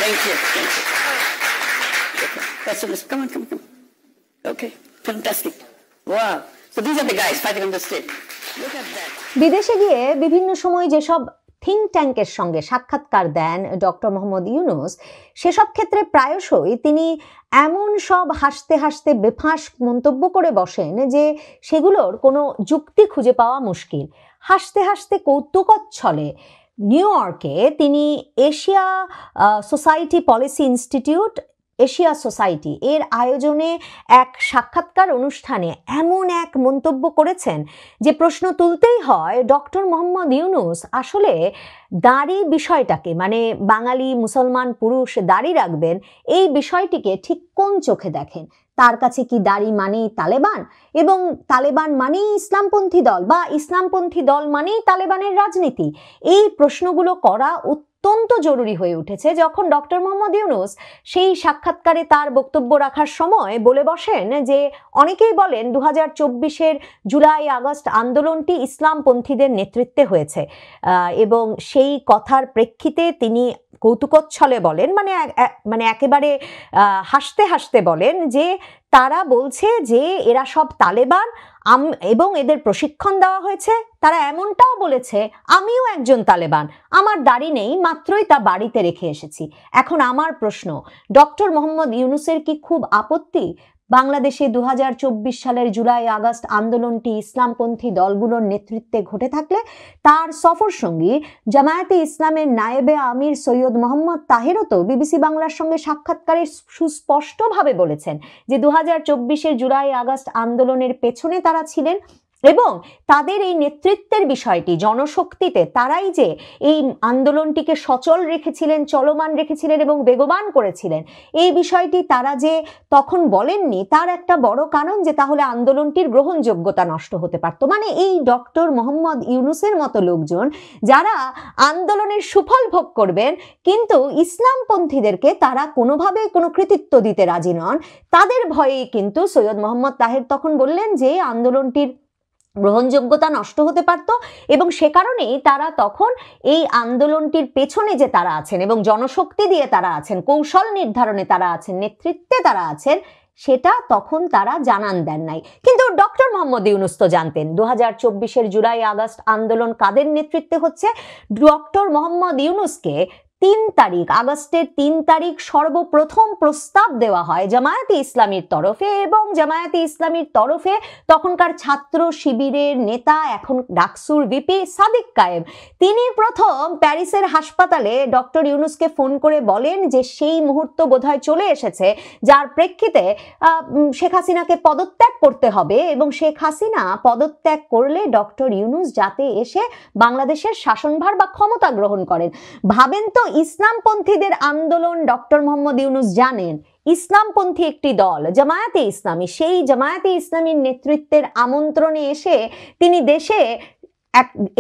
Thank you. Thank you. Pessimist, come on. Okay, fantastic. Wow. So these are the guys fighting on the stage. Look at that. বিদেশে গিয়ে বিভিন্ন সময় যেসব think ট্যাঙ্কের সঙ্গে সাক্ষাৎকার দেন ডক্টর মোহাম্মদ ইউনূস, সেসব ক্ষেত্রে প্রায়শই তিনি এমন সব হাসতে হাসতে বেফাঁস মন্তব্য করে বসেন যে সেগুলোর কোনো যুক্তি খুঁজে পাওয়া মুশকিল। হাসতে হাসতে কৌতুকচ্ছলে নিউ ইয়র্কে তিনি Asia society policy institute, Asia society এর আয়োজনে এক সাক্ষাৎকার অনুষ্ঠানে এমন এক মন্তব্য করেছেন যে প্রশ্ন তুলতেই হয় ডক্টর মোহাম্মদ ইউনূস আসলে দাড়ি বিষয়টাকে, মানে বাঙালি মুসলমান পুরুষ দাড়ি রাখবেন এই বিষয়টিকে ঠিক কোন চোখে দেখেন। তার কাছে কি দাড়ি মানেই তালেবান, এবং তালেবান মানেই ইসলামপন্থী দল, বা ইসলামপন্থী দল মানেই তালেবানের রাজনীতি? এই প্রশ্নগুলো করা অত্যন্ত জরুরি হয়ে উঠেছে যখন ডক্টর মোহাম্মদ ইউনূস সেই সাক্ষাৎকারে তার বক্তব্য রাখার সময় বলে বসেন যে অনেকেই বলেন 2024-এর জুলাই আগস্ট আন্দোলনটি ইসলামপন্থীদের নেতৃত্বে হয়েছে, এবং সেই কথার প্রেক্ষিতে তিনি কৌতুকচ্ছলে বলেন, মানে একেবারে হাসতে হাসতে বলেন যে তারা বলছে যে এরা সব তালেবান এবং এদের প্রশিক্ষণ দেওয়া হয়েছে। তারা এমনটাও বলেছে আমিও একজন তালেবান, আমার দাড়ি নেই, মাত্রই তা বাড়িতে রেখে এসেছি। এখন আমার প্রশ্ন, ডক্টর মোহাম্মদ ইউনূসের কি খুব আপত্তি বাংলাদেশে 2024 সালের জুলাই আগস্ট আন্দোলনটি ইসলামপন্থী দলগুলোর নেতৃত্বে ঘটে থাকলে? তার সফর সঙ্গী জামায়াতে ইসলামের নায়েবে আমির সৈয়দ মোহাম্মদ তাহেরও তো বিবিসি বাংলার সঙ্গে সাক্ষাৎকারে সুস্পষ্টভাবে বলেছেন যে 2024-এর জুলাই আগস্ট আন্দোলনের পেছনে তারা ছিলেন এবং তাদের এই নেতৃত্বের বিষয়টি জনশক্তিতে তারাই যে এই আন্দোলনটিকে সচল রেখেছিলেন, চলমান রেখেছিলেন এবং বেগবান করেছিলেন, এই বিষয়টি তারা যে তখন বলেননি তার একটা বড় কারণ যে তাহলে আন্দোলনটির গ্রহণযোগ্যতা নষ্ট হতে পারত। মানে এই ডক্টর মোহাম্মদ ইউনূসের মতো লোকজন যারা আন্দোলনের সুফল ভোগ করবেন কিন্তু ইসলামপন্থীদেরকে তারা কোনোভাবে কোনো কৃতিত্ব দিতে রাজি নন, তাদের ভয়েই কিন্তু সৈয়দ মোহাম্মদ তাহের তখন বললেন যে আন্দোলনটির গ্রহণযোগ্যতা নষ্ট হতে পারত, এবং সে কারণেই তারা তখন এই আন্দোলনটির পেছনে যে তারা আছেন এবং জনশক্তি দিয়ে তারা আছেন, কৌশল নির্ধারণে তারা আছেন, নেতৃত্বে তারা আছেন, সেটা তখন তারা জানান দেন নাই। কিন্তু ডক্টর মোহাম্মদ ইউনূস তো জানতেন 2024-এর জুলাই আগস্ট আন্দোলন কাদের নেতৃত্বে হচ্ছে। ডক্টর মোহাম্মদ ইউনূসকে 3 তারিখ, আগস্টের 3 তারিখ সর্বপ্রথম প্রস্তাব দেওয়া হয় জামায়াতে ইসলামীর তরফে, এবং জামায়াতে ইসলামীর তরফে তখনকার ছাত্র শিবিরের নেতা, এখন ডাকসুর ভিপি সাদিক কায়েম, তিনি প্রথম প্যারিসের হাসপাতালে ডক্টর ইউনূসকে ফোন করে বলেন যে সেই মুহূর্ত বোধহয় চলে এসেছে যার প্রেক্ষিতে শেখ হাসিনাকে পদত্যাগ করতে হবে, এবং শেখ হাসিনা পদত্যাগ করলে ডক্টর ইউনূস যাতে এসে বাংলাদেশের শাসনভার বা ক্ষমতা গ্রহণ করেন। ভাবেন তো, ইসলামপন্থীদের আন্দোলন ডক্টর মোহাম্মদ ইউনূস জানেন, ইসলামপন্থী একটি দল জামায়াতে ইসলামী, সেই জামায়াতে ইসলামীর নেতৃত্বের আমন্ত্রণে এসে তিনি দেশে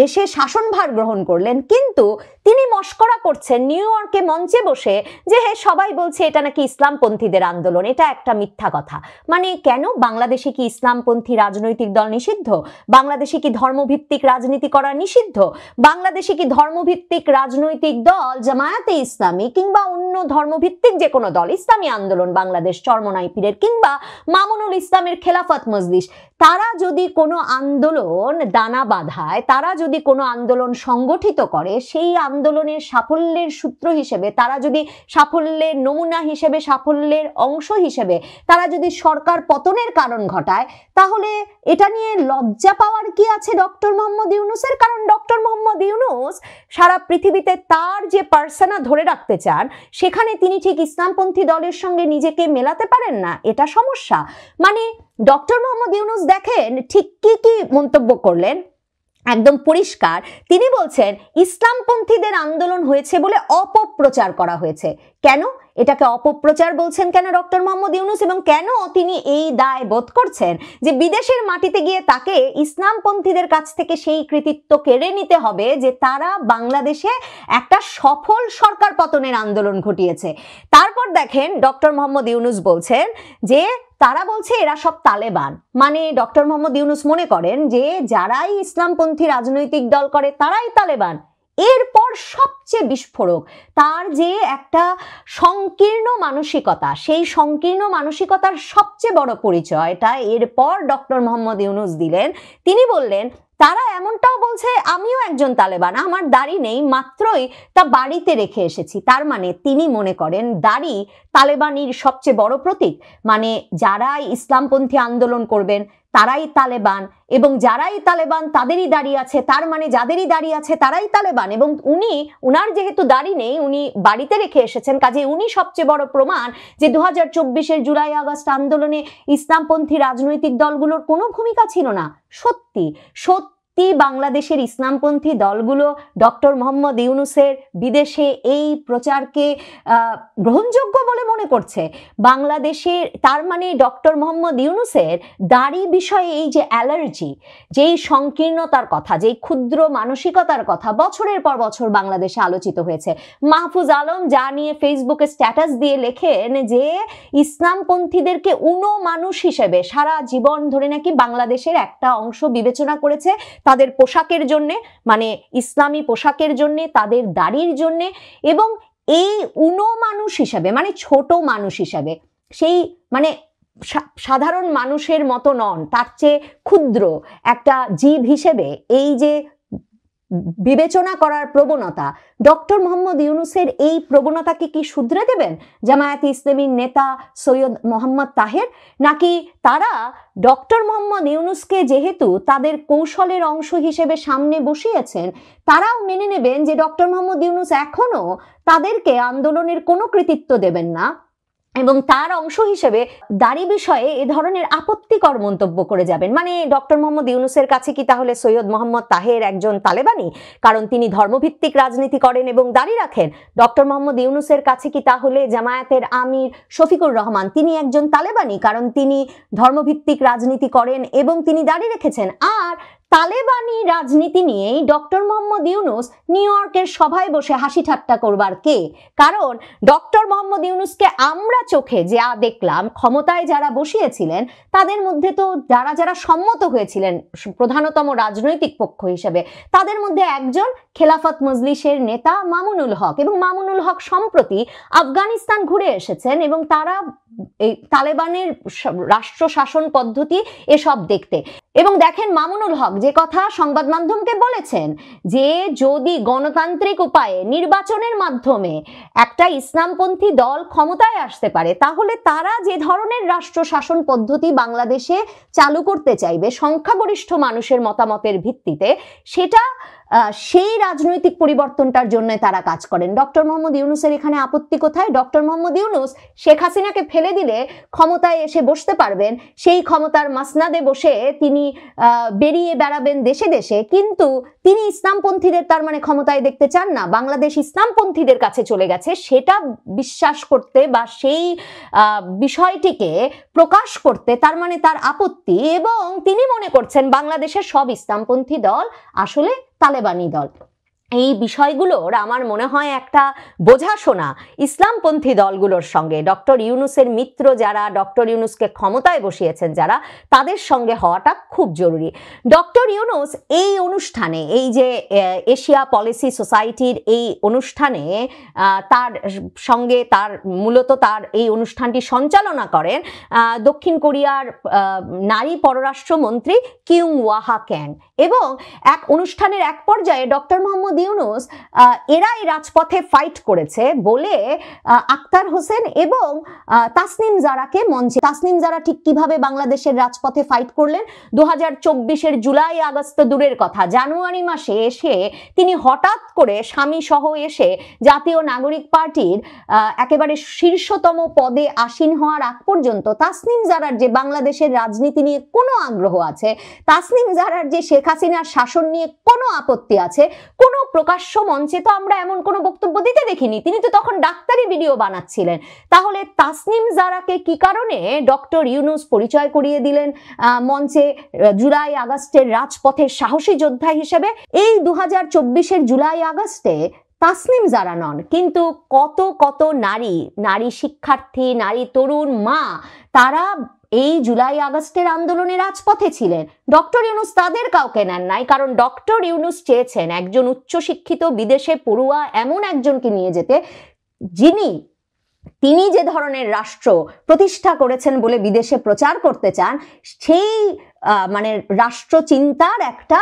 এসে শাসনভার গ্রহণ করলেন, কিন্তু তিনি মস্করা করছেন নিউ ইয়র্কে মঞ্চে বসে যে হ্যাঁ সবাই বলছে এটা নাকি ইসলামপন্থীদের আন্দোলন, এটা একটা মিথ্যা কথা। মানে কেন? বাংলাদেশে কি ইসলামপন্থী রাজনৈতিক দল নিষিদ্ধ? বাংলাদেশে কি ধর্মভিত্তিক রাজনীতি করা নিষিদ্ধ? বাংলাদেশে কি ধর্মভিত্তিক রাজনৈতিক দল জামায়াতে ইসলামী কিংবা অন্য ধর্মভিত্তিক যে কোনো দল, ইসলামী আন্দোলন বাংলাদেশ চরমনাই পীরের কিংবা মামুনুল ইসলামের খেলাফত মজলিস, তারা যদি কোনো আন্দোলন দানা বাঁধায়, তারা যদি কোনো আন্দোলন সংগঠিত করে, সেই আন্দোলনের সাফল্যের সূত্র হিসেবে, তারা যদি সাফল্যের নমুনা হিসেবে, সাফল্যের অংশ হিসেবে তারা যদি সরকার পতনের কারণ ঘটায়, তাহলে এটা নিয়ে লজ্জা পাওয়ার কি আছে ডক্টর মোহাম্মদ ইউনূসের? কারণ ডক্টর মোহাম্মদ ইউনূস সারা পৃথিবীতে তার যে পার্সোনা ধরে রাখতে চান সেখানে তিনি ঠিক ইসলামপন্থী দলের সঙ্গে নিজেকে মেলাতে পারেন না, এটা সমস্যা। মানে ডক্টর মোহাম্মদ ইউনূস দেখেন ঠিক কি মন্তব্য করলেন, একদম পরিষ্কার। তিনি বলছেন ইসলামপন্থীদের আন্দোলন হয়েছে বলে অপপ্রচার করা হয়েছে। কেন এটাকে অপপ্রচার বলছেন কেন ডক্টর মোহাম্মদ ইউনূস, এবং কেন তিনি এই দায় বোধ করছেন যে বিদেশের মাটিতে গিয়ে তাকে ইসলামপন্থীদের কাছ থেকে সেই কৃতিত্ব কেড়ে নিতে হবে যে তারা বাংলাদেশে একটা সফল সরকার পতনের আন্দোলন ঘটিয়েছে? তারপর দেখেন ডক্টর মোহাম্মদ ইউনূস বলছেন যে তারা বলছে এরা সব তালেবান। মানে ডক্টর মোহাম্মদ ইউনূস মনে করেন যে যারাই ইসলামপন্থী রাজনৈতিক দল করে তারাই তালেবান। এরপর সবচেয়ে বিস্ফোরক তার যে একটা সংকীর্ণ মানসিকতা, সেই সংকীর্ণ মানসিকতার সবচেয়ে বড় পরিচয়টা এরপর ডক্টর মোহাম্মদ ইউনূস দিলেন। তিনি বললেন, তারা এমনটাও বলছে আমিও একজন তালেবান, আমার দাড়ি নেই, মাত্রই তা বাড়িতে রেখে এসেছি। তার মানে তিনি মনে করেন দাড়ি তালেবানির সবচেয়ে বড় প্রতীক, মানে যারা ইসলামপন্থী আন্দোলন করবেন তারাই তালেবান, এবং যারাই তালেবান তাদেরই দাড়ি আছে, তার মানে যাদেরই দাড়ি আছে তারাই তালেবান। এবং উনার যেহেতু দাড়ি নেই, উনি বাড়িতে রেখে এসেছেন, কাজে উনি সবচেয়ে বড় প্রমাণ যে 2024-এর জুলাই আগস্ট আন্দোলনে ইসলামপন্থী রাজনৈতিক দলগুলোর কোনো ভূমিকা ছিল না। সত্যি বাংলাদেশের ইসলামপন্থী দলগুলো ডক্টর মোহাম্মদ ইউনূসের বিদেশে এই প্রচারকে গ্রহণযোগ্য বলে মনে করছে। বাংলাদেশের, তার মানে ডক্টর মোহাম্মদ ইউনূসের দাড়ি বিষয়ে এই যে অ্যালার্জি, যেই সংকীর্ণতার কথা, যেই ক্ষুদ্র মানসিকতার কথা বছরের পর বছর বাংলাদেশে আলোচিত হয়েছে। মাহফুজ আলম যা নিয়ে ফেসবুকে স্ট্যাটাস দিয়ে লেখেন যে ইসলামপন্থীদেরকে মানুষ হিসেবে সারা জীবন ধরে নাকি বাংলাদেশের একটা অংশ বিবেচনা করেছে তাদের পোশাকের জন্যে, মানে ইসলামী পোশাকের জন্যে, তাদের দাড়ির জন্যে, এবং এই মানুষ হিসাবে, মানে ছোট মানুষ হিসাবে, সেই মানে সাধারণ মানুষের মতো নন, তার চেয়ে ক্ষুদ্র একটা জীব হিসেবে এই যে বিবেচনা করার প্রবণতা, ডক্টর মোহাম্মদ ইউনূসের এই প্রবণতাকে কি শুধরে দেবেন জামায়াতে ইসলামীর নেতা সৈয়দ মোহাম্মদ তাহের? নাকি তারা ডক্টর মোহাম্মদ ইউনূসকে যেহেতু তাদের কৌশলের অংশ হিসেবে সামনে বসিয়েছেন, তারাও মেনে নেবেন যে ডক্টর মোহাম্মদ ইউনূস এখনো তাদেরকে আন্দোলনের কোনো কৃতিত্ব দেবেন না, এবং তার অংশ হিসেবে দাড়ি বিষয়ে এ ধরনের আপত্তিকর মন্তব্য করে যাবেন? মানে ডক্টর মোহাম্মদ ইউনূসের কাছে কি তাহলে সৈয়দ মোহাম্মদ তাহের একজন তালেবানি, কারণ তিনি ধর্মভিত্তিক রাজনীতি করেন এবং দাড়ি রাখেন? ডক্টর মোহাম্মদ ইউনূসের কাছে কি তাহলে জামায়াতের আমির শফিকুর রহমান তিনি একজন তালেবানি, কারণ তিনি ধর্মভিত্তিক রাজনীতি করেন এবং তিনি দাড়ি রেখেছেন? আর তালেবানি রাজনীতি নিয়েই ডক্টর মোহাম্মদ ইউনূস নিউ ইয়র্কের সভায় বসে হাসি ঠাট্টা করবার কে? কারণ ডক্টর মোহাম্মদ ইউনূসকে আমরা চোখে যা দেখলাম, ক্ষমতায় যারা বসিয়েছিলেন তাদের মধ্যে তো যারা সম্মত হয়েছিলেন প্রধানতম রাজনৈতিক পক্ষ হিসেবে, তাদের মধ্যে একজন খেলাফত মজলিসের নেতা মামুনুল হক, এবং মামুনুল হক সম্প্রতি আফগানিস্তান ঘুরে এসেছেন এবং তারা এই তালেবানের রাষ্ট্র শাসন পদ্ধতি এসব দেখতে। এবং দেখেন মামুনুল হক যে কথা সংবাদ মাধ্যমকে বলেছেন যে যদি গণতান্ত্রিক উপায়ে নির্বাচনের মাধ্যমে একটা ইসলামপন্থী দল ক্ষমতায় আসতে পারে, তাহলে তারা যে ধরনের রাষ্ট্র শাসন পদ্ধতি বাংলাদেশে চালু করতে চাইবে সংখ্যাগরিষ্ঠ মানুষের মতামতের ভিত্তিতে, সেটা সেই রাজনৈতিক পরিবর্তনটার জন্য তারা কাজ করেন। ডক্টর মোহাম্মদ ইউনূসের এখানে আপত্তি কোথায়? ডক্টর মোহাম্মদ ইউনূস শেখ হাসিনাকে ফেলে দিলে ক্ষমতায় এসে বসতে পারবেন, সেই ক্ষমতার মাসনাদে বসে তিনি বেরিয়ে বেড়াবেন দেশে দেশে, কিন্তু তিনি ইসলামপন্থীদের তার মানে ক্ষমতায় দেখতে চান না, বাংলাদেশ ইসলামপন্থীদের কাছে চলে গেছে, সেটা বিশ্বাস করতে বা সেই বিষয়টিকে প্রকাশ করতে তার মানে তার আপত্তি, এবং তিনি মনে করছেন বাংলাদেশের সব ইসলামপন্থী দল আসলে তালেবানি দল। এই বিষয়গুলোর আমার মনে হয় একটা বোঝাশোনা ইসলামপন্থী দলগুলোর সঙ্গে, ডক্টর ইউনূসের মিত্র যারা, ডক্টর ইউনূসকে ক্ষমতায় বসিয়েছেন যারা, তাদের সঙ্গে হওয়াটা খুব জরুরি। ডক্টর ইউনূস এই অনুষ্ঠানে, এই যে এশিয়া পলিসি সোসাইটির এই অনুষ্ঠানে তার সঙ্গে মূলত তার এই অনুষ্ঠানটি সঞ্চালনা করেন দক্ষিণ কোরিয়ার নারী পররাষ্ট্রমন্ত্রী কিউং ওয়াহা ক্যাং, এবং এক অনুষ্ঠানের এক পর্যায়ে ডক্টর মোহাম্মদ ইউনূস এরাই রাজপথে ফাইট করেছে বলে আক্তার হোসেন এবং তাসনিম জারাকে মঞ্চে, তাসনিম জারা ঠিক কিভাবে বাংলাদেশের রাজপথে ফাইট করলেন? 2024-এর জুলাই আগস্ট দূরের কথা, জানুয়ারি মাসে এসে তিনি হঠাৎ করে স্বামী সহ এসে জাতীয় নাগরিক পার্টির একেবারে শীর্ষতম পদে আসীন হওয়ার আগ পর্যন্ত তাসনিম জারার যে বাংলাদেশের রাজনীতি নিয়ে কোনো আগ্রহ আছে, তাসনিম জারার যে শেখ হাসিনার শাসন নিয়ে কোনো আপত্তি আছে, কোনো প্রকাশ্য মঞ্চে তো আমরা এমন কোনো বক্তব্য দিতে দেখিনি। তিনি তো তখন ডাক্তারি ভিডিও বানাচ্ছিলেন। তাহলে তাসনিম জারাকে কি কারণে ডক্টর ইউনূস পরিচয় করিয়ে দিলেন মঞ্চে জুলাই আগস্টের রাজপথের সাহসী যোদ্ধা হিসেবে? এই 2024-এর জুলাই আগস্টে তাসনিম জারা নন, কিন্তু কত কত নারী শিক্ষার্থী, নারী তরুণ মা, তারা এই জুলাই আগস্টের আন্দোলনে রাজপথে ছিলেন। ডক্টর ইউনূস তাদের কাউকে নেন নাই, কারণ ডক্টর ইউনূস চেয়েছেন একজন উচ্চশিক্ষিত বিদেশে পড়ুয়া এমন একজনকে নিয়ে যেতে, তিনি যে ধরনের রাষ্ট্র প্রতিষ্ঠা করেছেন বলে বিদেশে প্রচার করতে চান, সেই মানে রাষ্ট্র চিন্তার একটা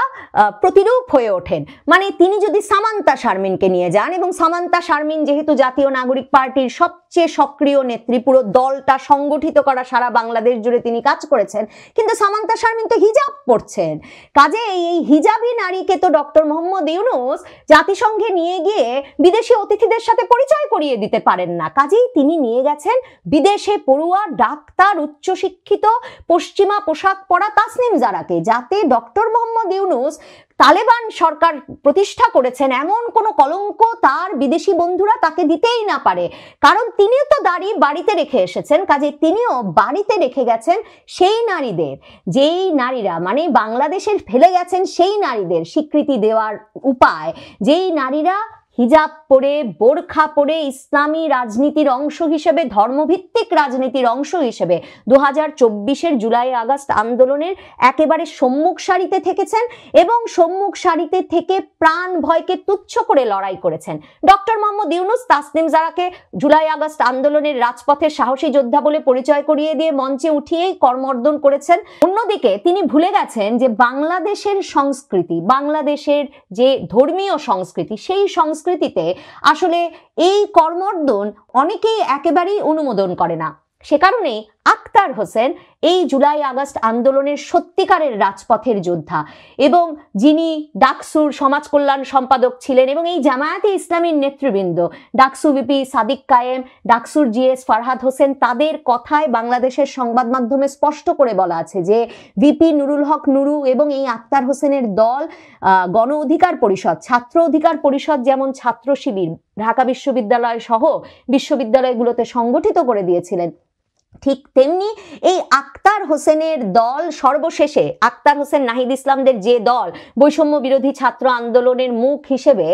প্রতিরূপ হয়ে ওঠেন। মানে তিনি যদি সামান্তা শারমিনকে নিয়ে যান, এবং সামান্তা শারমিন যেহেতু জাতীয় নাগরিক পার্টির সবচেয়ে সক্রিয় নেত্রী, পুরো দলটা সংগঠিত করা সারা বাংলাদেশ জুড়ে তিনি কাজ করেছেন, কিন্তু সামান্তা শারমিন তো হিজাব পরছেন। কাজে এই হিজাবি নারীকে তো ডক্টর মোহাম্মদ ইউনূস জাতিসংঘে নিয়ে গিয়ে বিদেশি অতিথিদের সাথে পরিচয় করিয়ে দিতে পারেন না। কাজেই তিনি নিয়ে গেছেন বিদেশে পড়ুয়া ডাক্তার, উচ্চশিক্ষিত, পশ্চিমা পোশাক পরা তাসনিম জারাকে, যাতে ডক্টর মোহাম্মদ ইউনূস তালেবান সরকার প্রতিষ্ঠা করেছেন এমন কোনো কলঙ্ক তার বিদেশি বন্ধুরা তাকে দিতেই না পারে। কারণ তিনিও তো দাড়ি বাড়িতে রেখে এসেছেন, কাজে তিনিও বাড়িতে রেখে গেছেন সেই নারীদের, যেই নারীরা মানে বাংলাদেশের ফেলে গেছেন সেই নারীদের স্বীকৃতি দেওয়ার উপায়, যেই নারীরা হিজাব পরে, বোরখা পরে ইসলামী রাজনীতির অংশ হিসেবে, ধর্মভিত্তিক রাজনীতির অংশ হিসেবে 2024-এর জুলাই আগস্ট আন্দোলনের একেবারে সম্মুখ সারিতে থেকেছেন এবং সম্মুখ সারিতে থেকে প্রাণ ভয়কে তুচ্ছ করে লড়াই করেছেন। ডক্টর মোহাম্মদ ইউনূস তাসনিম জারাকে জুলাই আগস্ট আন্দোলনের রাজপথে সাহসী যোদ্ধা বলে পরিচয় করিয়ে দিয়ে মঞ্চে উঠিয়েই কর্মর্দন করেছেন। অন্যদিকে তিনি ভুলে গেছেন যে বাংলাদেশের সংস্কৃতি, বাংলাদেশের যে ধর্মীয় সংস্কৃতি, সেই সংস্কৃতিতে আসলে এই কর্মর্দন অনেকেই একেবারেই অনুমোদন করে না। সে কারণেই আক্তার হোসেন এই জুলাই আগস্ট আন্দোলনের সত্যিকারের রাজপথের যোদ্ধা, এবং যিনি ডাকসুর সমাজ কল্যাণ সম্পাদক ছিলেন, এবং এই জামায়াতে ইসলামীর নেতৃবৃন্দ ডাকসু ভিপি সাদিক কায়েম, ডাকসুর জিএস ফারহাদ হোসেন, তাদের কথায় বাংলাদেশের সংবাদ মাধ্যমে স্পষ্ট করে বলা আছে যে ভিপি নুরুল হক নুরু এবং এই আক্তার হোসেনের দল গণ অধিকার পরিষদ, ছাত্র অধিকার পরিষদ, যেমন ছাত্র শিবির ঢাকা বিশ্ববিদ্যালয় সহ বিশ্ববিদ্যালয়গুলোতে সংগঠিত করে দিয়েছিলেন, ঠিক তেমনি এই আক্তার হোসেনের দল সর্বশেষে, আক্তার হোসেন নাহিদ ইসলামদের যে দল বৈষম্য বিরোধী ছাত্র আন্দোলনের মুখ হিসেবে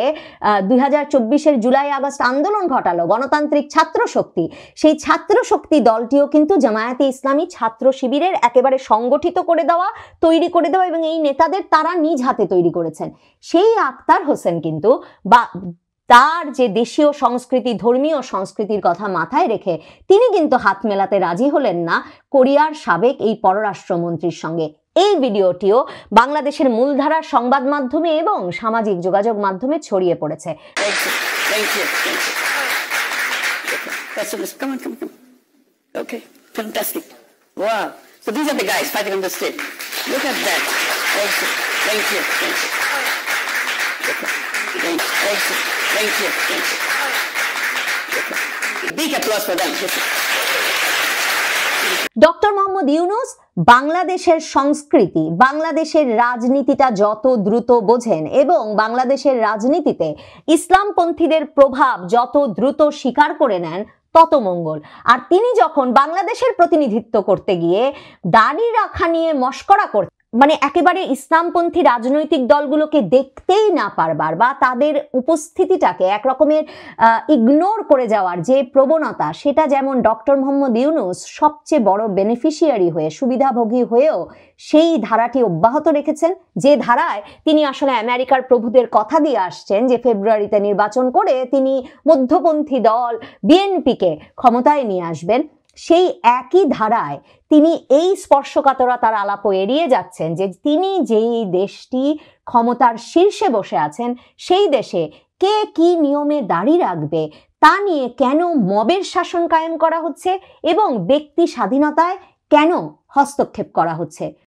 2024-এর জুলাই আগস্ট আন্দোলন ঘটালো, গণতান্ত্রিক ছাত্র শক্তি, সেই ছাত্র শক্তি দলটিও কিন্তু জামায়াতে ইসলামী ছাত্র শিবিরের একেবারে সংগঠিত করে দেওয়া, তৈরি করে দেওয়া, এবং এই নেতাদের তারা নিজ হাতে তৈরি করেছেন। সেই আক্তার হোসেন কিন্তু তার যে দেশীয় সংস্কৃতি, ধর্মীয় সংস্কৃতির কথা মাথায় রেখে তিনি কিন্তু হাত মেলাতে রাজি হলেন না কোরিয়ার সাবেক এই পররাষ্ট্রমন্ত্রীর সঙ্গে। এই ভিডিওটিও বাংলাদেশের মূলধারার সংবাদ মাধ্যমে এবং সামাজিক যোগাযোগ মাধ্যমে ছড়িয়ে পড়েছে। Okay, fantastic. Wow. So these are the guys fighting on the street. Look at that. Thank you. Thank you. Thank you. Okay. Thank you. Thank you. Thank you. Okay. Big applause for them. Doctor Mohammad Yunus বাংলাদেশের সংস্কৃতি, বাংলাদেশের রাজনীতিটা যত দ্রুত বোঝেন এবং বাংলাদেশের রাজনীতিতে ইসলামপন্থীদের প্রভাব যত দ্রুত স্বীকার করে নেন, তত মঙ্গল। আর তিনি যখন বাংলাদেশের প্রতিনিধিত্ব করতে গিয়ে দাড়ি রাখা নিয়ে মশকরা করতে, মানে একেবারে ইসলামপন্থী রাজনৈতিক দলগুলোকে দেখতেই না পারবার বা তাদের উপস্থিতিটাকে একরকমের ইগনোর করে যাওয়ার যে প্রবণতা, সেটা যেমন ডক্টর মোহাম্মদ ইউনূস সবচেয়ে বড় বেনিফিশিয়ারি হয়ে, সুবিধাভোগী হয়েও সেই ধারাটি অব্যাহত রেখেছেন, যে ধারায় তিনি আসলে আমেরিকার প্রভুদের কথা দিয়ে আসছেন যে ফেব্রুয়ারিতে নির্বাচন করে তিনি মধ্যপন্থী দল বিএনপিকে ক্ষমতায় নিয়ে আসবেন। সেই একই ধারায় তিনি এই স্পর্শকাতরতার আলাপও এড়িয়ে যাচ্ছেন যে তিনি যেই দেশটি ক্ষমতার শীর্ষে বসে আছেন, সেই দেশে কে কি নিয়মে দাঁড়িয়ে রাখবে তা নিয়ে কেন মবের শাসন কায়েম করা হচ্ছে এবং ব্যক্তি স্বাধীনতায় কেন হস্তক্ষেপ করা হচ্ছে।